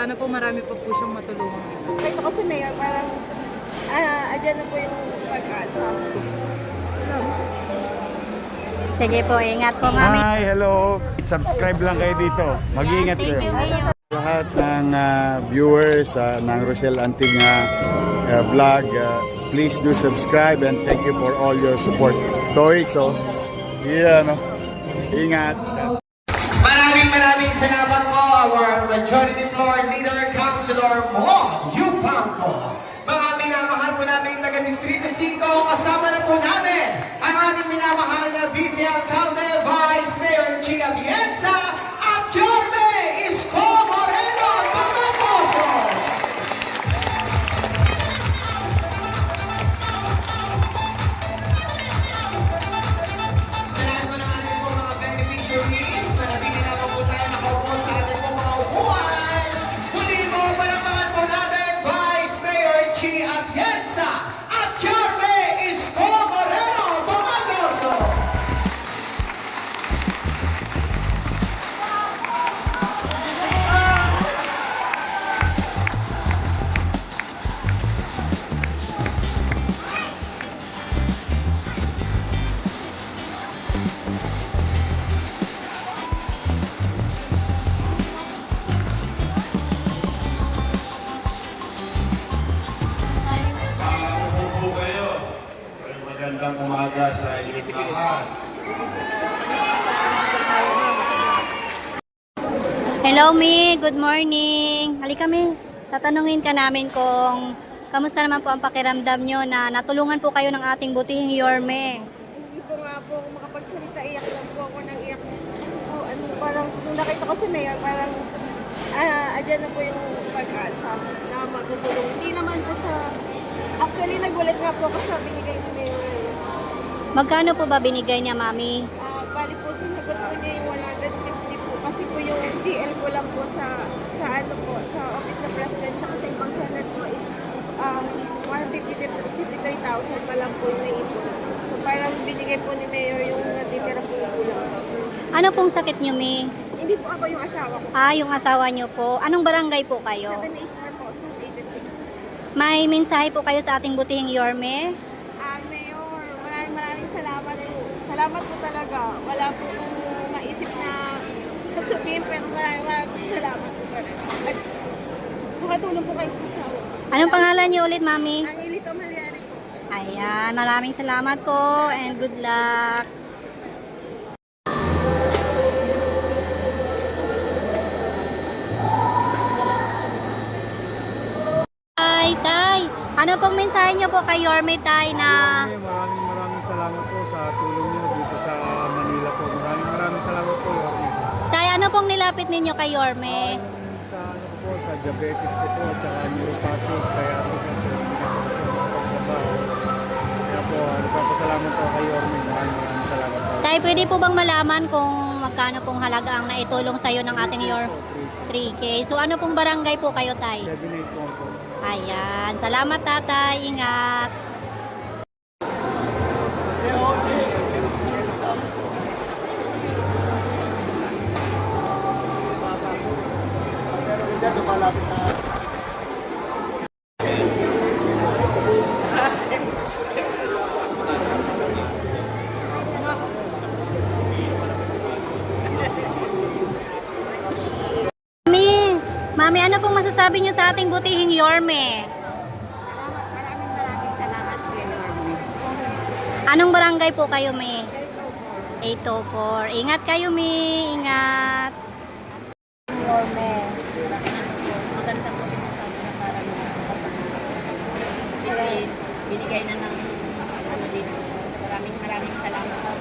sana po marami pa po siyang matulungan dito. Kahit ako sa mayor, parang andyan na po yung pag-asa. Sige po, ingat po, mami. Hi, hello. Subscribe lang kayo dito. Mag-iingat Thank you, kayo. Mayor. Lahat ng viewers ng Rochelle Anting vlog, please do subscribe and thank you for all your support. Toy, so, no? Ingat. Maraming salamat po our Majority Floor Leader, Councilor Mo Yupanco. Mga minamahal po namin taga Distrito 5, kasama na po natin ang ating minamahal na Vice Alcalde, Vice Mayor Chia Atienza, at Yorme Isko Moreno Pamatoso. Sa lahat po ng ating po mga beneficiaries, manatili na po tayo nakaupo sa ating po mga upuan. Muli po, panamangan po natin, Vice Mayor Chia Atienza at Yorme Isko Moreno Pamatoso. Upo kayo. Ay magandang umaga sa inyong lahat. Hello, Mi. Good morning. Halika, Mi. Tatanungin ka namin kung kamusta naman po ang pakiramdam nyo na natulungan po kayo ng ating butihing Yorme. Hindi ko nga po ako makapagsalita, iyak lang po ako ng iyak. Kasi po, parang nung nakita ko sa mayor, parang andyan na po yung pag-asa na matutulong. Hindi naman po sa... Actually, nagulat nga po ako sa binigay ni mayor. Magkano po ba binigay niya, Mami? Bali po, sinagot po niya yung 150 po. Kasi po yung GL ko lang po sa ano po, sa Office ng President, tsaka sa ibang Senate po is 153,000 pa lang po yung naipon. So parang binigay po ni Mayor yung natitira po yung kulang. Ano pong sakit nyo, Mi? Hindi po ako yung asawa ko. Yung asawa nyo po. Anong barangay po kayo? 784 po, so 86 po. May mensahe po kayo sa ating butihing Yorme? Mayor, maraming salamat po. Salamat po talaga. Wala po kong maisip na sasabihin, pero maraming salamat po talaga. At makatulong po kayo sa asawa. Anong pangalan niyo ulit, Mami? Ang Ilito Malyari po. Ayan, maraming salamat po and good luck. Tay, ano pong mensahe niyo po kay Yorme, Tay, na Maraming salamat po sa tulong niyo dito sa Manila po. Maraming salamat po, Yorme. Tay, ano pong nilapit ninyo kay Yorme? Sa ano ko po, sa diabetes ko po, tsaka neuropathic, sciatic po. Kaya po, nagpapasalamat po kay Yorme. Maraming salamat po. Tay, pwede po bang malaman kung magkano pong halaga ang naitulong sa'yo ng ating 3K? So ano pong barangay po kayo, Tay? 784 po. Ayan, salamat, Tatay. Ingat. Mami, ano pong masasabi niyo sa ating butihing Yorme? Maraming salamat po, Yorme. Anong barangay po kayo, Mi? 804. Ingat kayo, Mi. Ingat. Yorme. Maganda po ito sa parang binigay na ng ano dito. Maraming salamat po.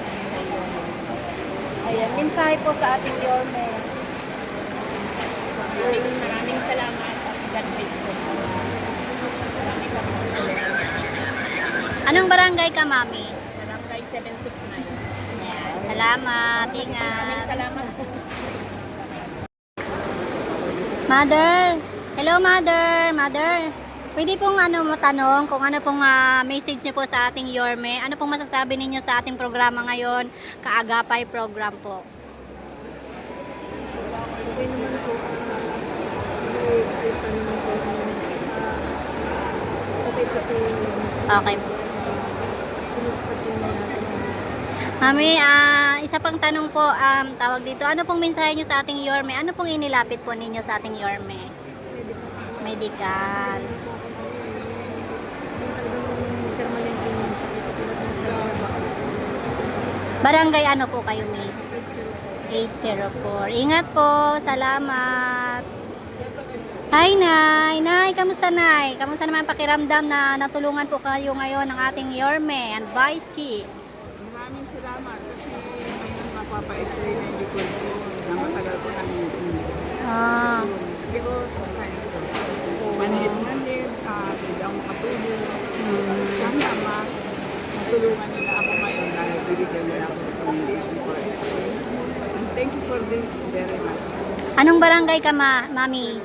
Ayan, mensahe po sa ating Yorme. Maraming salamat at God bless po. Maraming Anong barangay ka, Mami? Barangay 769. Ayan, salamat. Ingat. Salamat po. Mother. Hello, Mother. Mother. Pwede pong matanong kung ano pong message niyo po sa ating Yorme. Ano pong masasabi ninyo sa ating programa ngayon, Kaagapay program po? Okay naman po. saan naman po. Okay po sa Okay. Mami, isa pang tanong po, tawag dito, ano pong mensahe nyo sa ating Yorme? Ano pong inilapit po ninyo sa ating Yorme? Medical. permanente yung sakit katulad ng sa Barangay ano po kayo, May? 804. 804. Ingat po. Salamat. Hi, Nay. Nay, kamusta, Nay? Kamusta naman pakiramdam na natulungan po kayo ngayon ng ating Yorme and Vice Chief? Maraming salamat kasi ngayon mapapa-x-ray na yung likod ko na matagal ko nang hindi. Hindi ko tsaka ito. Manhid-manhid, hindi ako makatulog. Sana matulungan nila ako ngayon dahil bibigyan nila ako ng recommendation for x-ray. And thank you for this very much. Anong barangay ka, Mami?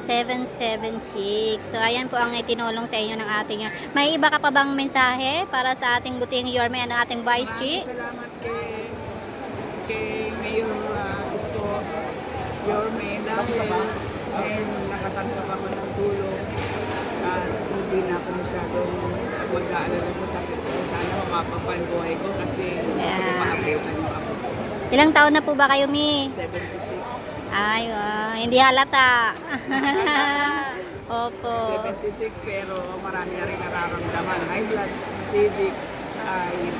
776. So, ayan po ang itinulong sa inyo ng ating... May iba ka pa bang mensahe para sa ating butihing Yorme and ating Vice Chief? Maraming salamat kay Mayor Isko Yorme dahil nakatanggap ako ng tulong at hindi na ako masyadong mag-aalala sa sakit ko. Sana mapapapan buhay ko kasi maabutan yung ako. Ilang taon na po ba kayo, Mi? 76. Ay, hindi halata. Opo. 76 pero marami na rin nararamdaman. High blood, acidic,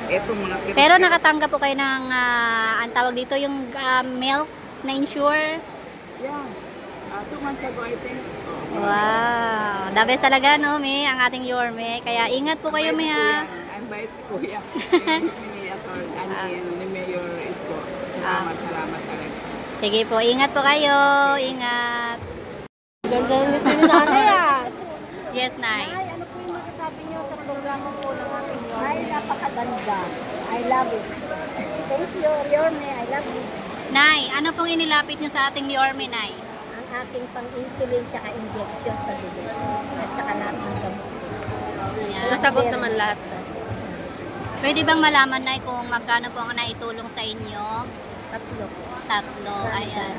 etong mga Pero nakatanggap po kayo ng, ang tawag dito, yung milk na insure? Yeah. 2 months ago, I think. Wow. The best talaga, no, Mi, ang ating Yorme. Kaya ingat po kayo, Mi, ha. I'm bait po yan. Ni Mayor Isko. Salamat talaga. Sige po, ingat po kayo. Ingat. Ganda nito ni nanay Yes, Nay. Ay, ano po yung masasabi niyo sa programa po ng ating Yorme? Ay, napakaganda. I love it. Thank you, Yorme. I love you. Nay, ano pong inilapit nyo sa ating Yorme, Nay? Ang ating pang-insulin tsaka injection sa dugo. At saka lahat ng gamot. Ayan. Nasagot naman lahat. Pwede bang malaman, Nay, kung magkano po ang naitulong sa inyo? 3. 3. Ayan.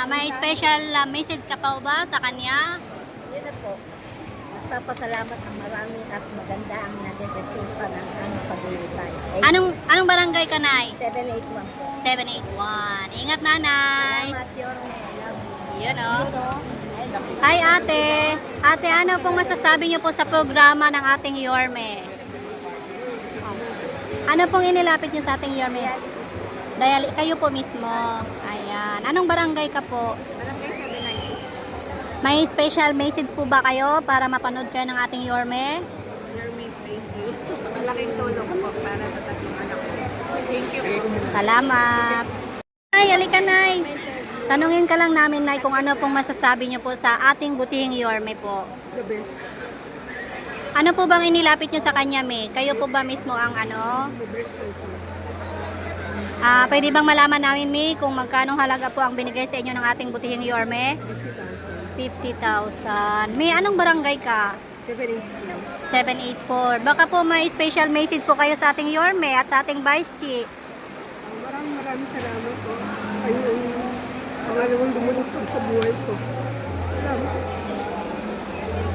May special message ka pa ba sa kanya? Yun na po. Nagpapasalamat ang marami at maganda ang naging resulta ng aming paglilipay. Anong barangay ka, Nay? 781 po. 781. Ingat, Nanay. Salamat, Yorme. I love you. Yun, oh. Hi, ate. Ate, ano pong masasabi niyo po sa programa ng ating Yorme? Ano pong inilapit niyo sa ating Yorme? Kayo po mismo. Ayan. Anong barangay ka po? Barangay 790. May special message po ba kayo para mapanood kayo ng ating Yorme? Yorme, thank you. Malaking tulong po para sa tatlong anak ko. Thank you po. Salamat. Ay, halika, Nay. Tanungin ka lang namin, Nay, kung ano pong masasabi niyo po sa ating butihing Yorme po. The best. Ano po bang inilapit niyo sa kanya, May? Kayo po ba mismo ang ano? The best also. Pwede bang malaman namin, May, kung magkano halaga po ang binigay sa inyo ng ating butihing Yorme? 50,000. May, anong barangay ka? 784. Baka po may special message po kayo sa ating Yorme at sa ating Vice Chief. Maraming salamat po. Ayun, pangalawang dumulutog sa buhay ko. Salamat.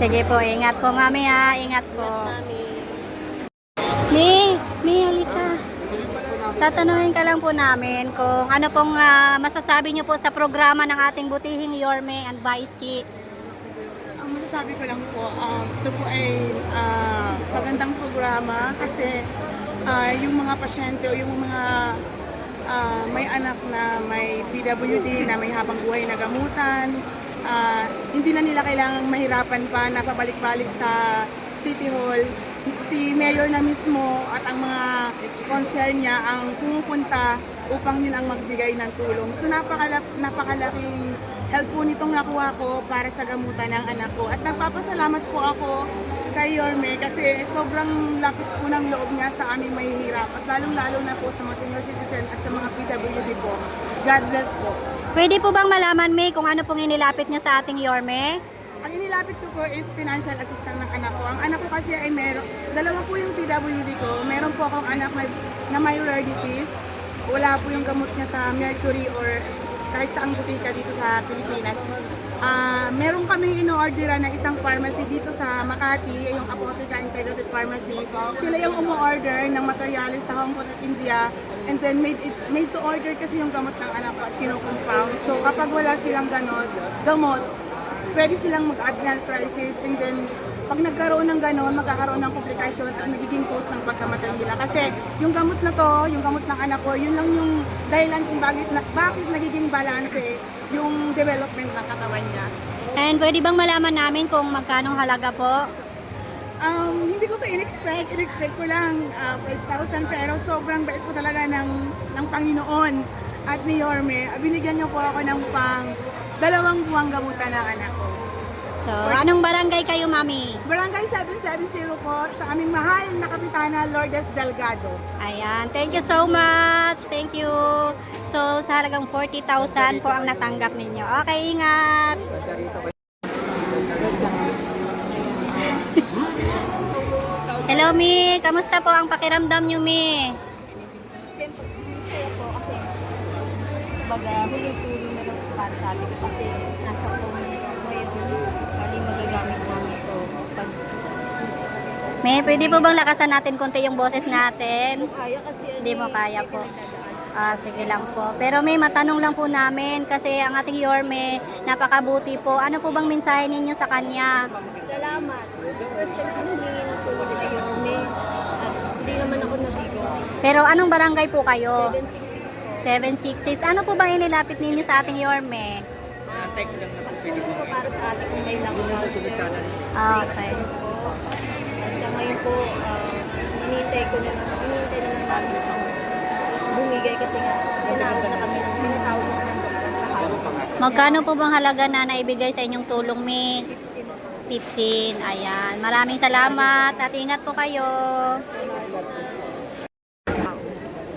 Sige po, ingat po, Mami, ha. Ingat po. May, halika. Tatanungin ka lang po namin kung ano pong masasabi niyo po sa programa ng ating butihing Yorme and Vice Chief. Ang masasabi ko lang po, ito po ay magandang programa kasi yung mga pasyente o yung mga may anak na may PWD na may habang buhay na gamutan, hindi na nila kailangang mahirapan pa na pabalik-balik sa City Hall. Si Mayor na mismo at ang mga konsel niya ang pumupunta upang yun ang magbigay ng tulong. So napakalaking help po nitong nakuha ko para sa gamutan ng anak ko. At nagpapasalamat po ako kay Yorme kasi sobrang lapit po ng loob niya sa aming mahihirap. At lalong-lalo na po sa mga senior citizen at sa mga PWD po. God bless po. Pwede po bang malaman, May, kung ano pong inilapit niyo sa ating Yorme? Ang inilapit ko po is financial assistance ng anak ko. Ang anak ko kasi ay dalawa po yung PWD ko. Meron po akong anak na may rare disease. Wala po yung gamot niya sa Mercury or kahit saang butika dito sa Pilipinas. umu-orderan ng isang pharmacy dito sa Makati, yung Apotheca Integrated Pharmacy. Sila yung umu-order ng materialis sa Hong Kong at India, and then made to order kasi yung gamot ng anak ko at kinukompound. So kapag wala silang gamot, pwede silang mag-adrenal crisis, and then pag nagkaroon ng ganon, magkakaroon ng komplikasyon at nagiging cause ng pagkamatay nila. Kasi yung gamot na to, yung gamot ng anak ko, yun lang yung dahilan kung bakit nagiging balanse yung development ng katawan niya. And pwede bang malaman namin kung magkano halaga po? Hindi ko to in-expect. In-expect ko lang 5,000, pero sobrang bait po talaga ng Panginoon at ni Yorme. Binigyan niyo po ako ng pang 2 buwang gamutan ng anak ko. So, anong barangay kayo, Mami? Barangay 770 po sa aming mahal na Kapitana Lourdes Delgado. Ayan, thank you so much. Thank you. So, sa halagang 40,000 po ang natanggap ninyo. Okay, ingat. Hello, Mi. Kamusta po ang pakiramdam nyo, Mi? Siyempre, masaya po kasi baga huling tulong na lang para sa atin kasi nasa community ko ngayon. Bali magagamit namin ito. Pag Mi, pwede po bang lakasan natin konti yung boses natin? kaya kasi Hindi mo kaya po. Sige lang po. Pero may matanong lang po namin kasi ang ating Yorme, napakabuti po. Ano po bang mensahe ninyo sa kanya? salamat. First time ko humingi ng tulong kay Yosme at hindi naman ako nabigo. Pero anong barangay po kayo? 766 po. 766. Ano po bang inilapit ninyo sa ating Yorme? Tulong po para sa atin kung may lung cancer. Okay. At sa ngayon po, hinihintay na lang namin siyang bumigay kasi nga tinawag na kami pinatawag na ng doktor kahapon. Magkano po bang halaga na naibigay sa inyong tulong, Mi? 15. Ayan. Maraming salamat at ingat po kayo.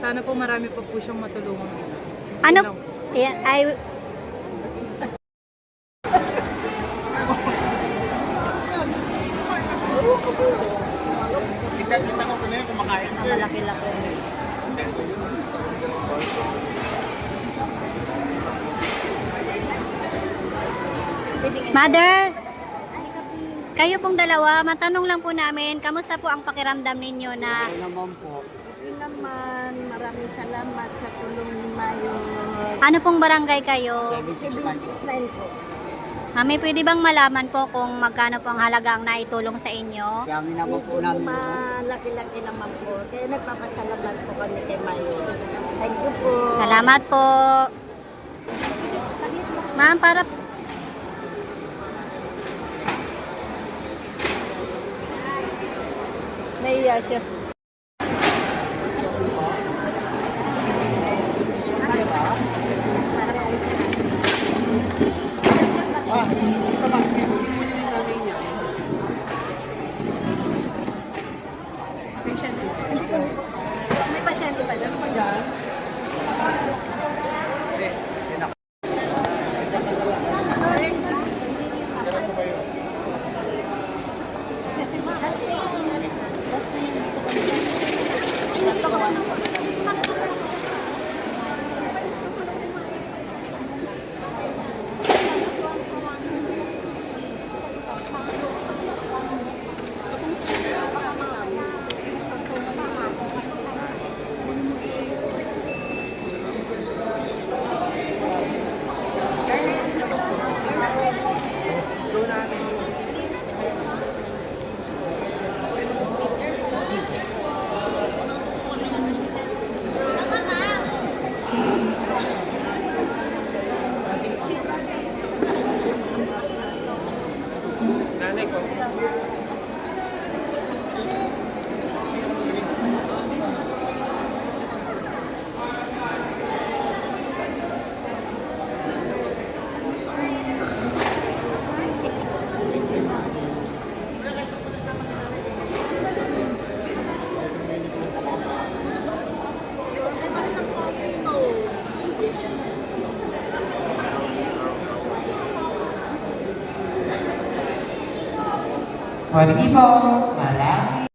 Sana po marami pa po siyang matulungan nila. Ano? Ay, Kita ko pinili kumakain. malaki-laki. Mother, kayo pong dalawa, matanong lang po namin, kamusta po ang pakiramdam ninyo na Yun naman, maraming salamat sa tulong ni Mayo. ano pong barangay kayo? 769 po. Mami, pwede bang malaman po kung magkano po ang halaga ang naitulong sa inyo? Medyo malaki-laki naman po. Kaya nagpapasalamat po kami kay Mayo. Thank you po. Salamat po. Ma'am, para Naiya siya. May pasyente pa dyan. Pwede po, marami.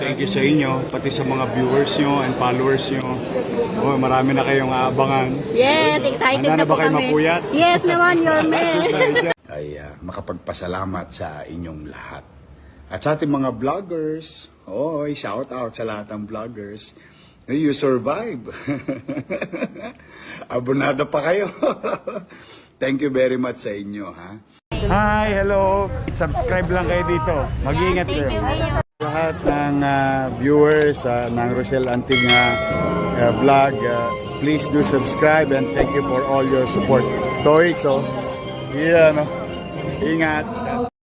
Thank you sa inyo, pati sa mga viewers nyo and followers nyo. Oh, marami na kayong aabangan. Yes, excited Handa na na po ba kayo kami. mapuyat? Yes naman, Yorme. Ay makapagpasalamat sa inyong lahat. At sa ating mga vloggers, shout out sa lahat ng vloggers. You survive. Abonado pa kayo. Thank you very much sa inyo, ha? Hi, hello. Subscribe lang kayo dito. Mag-iingat Thank you, kayo. Mayor. Lahat ng viewers ng Rochelle Anting vlog, please do subscribe and thank you for all your support. Toits, ingat.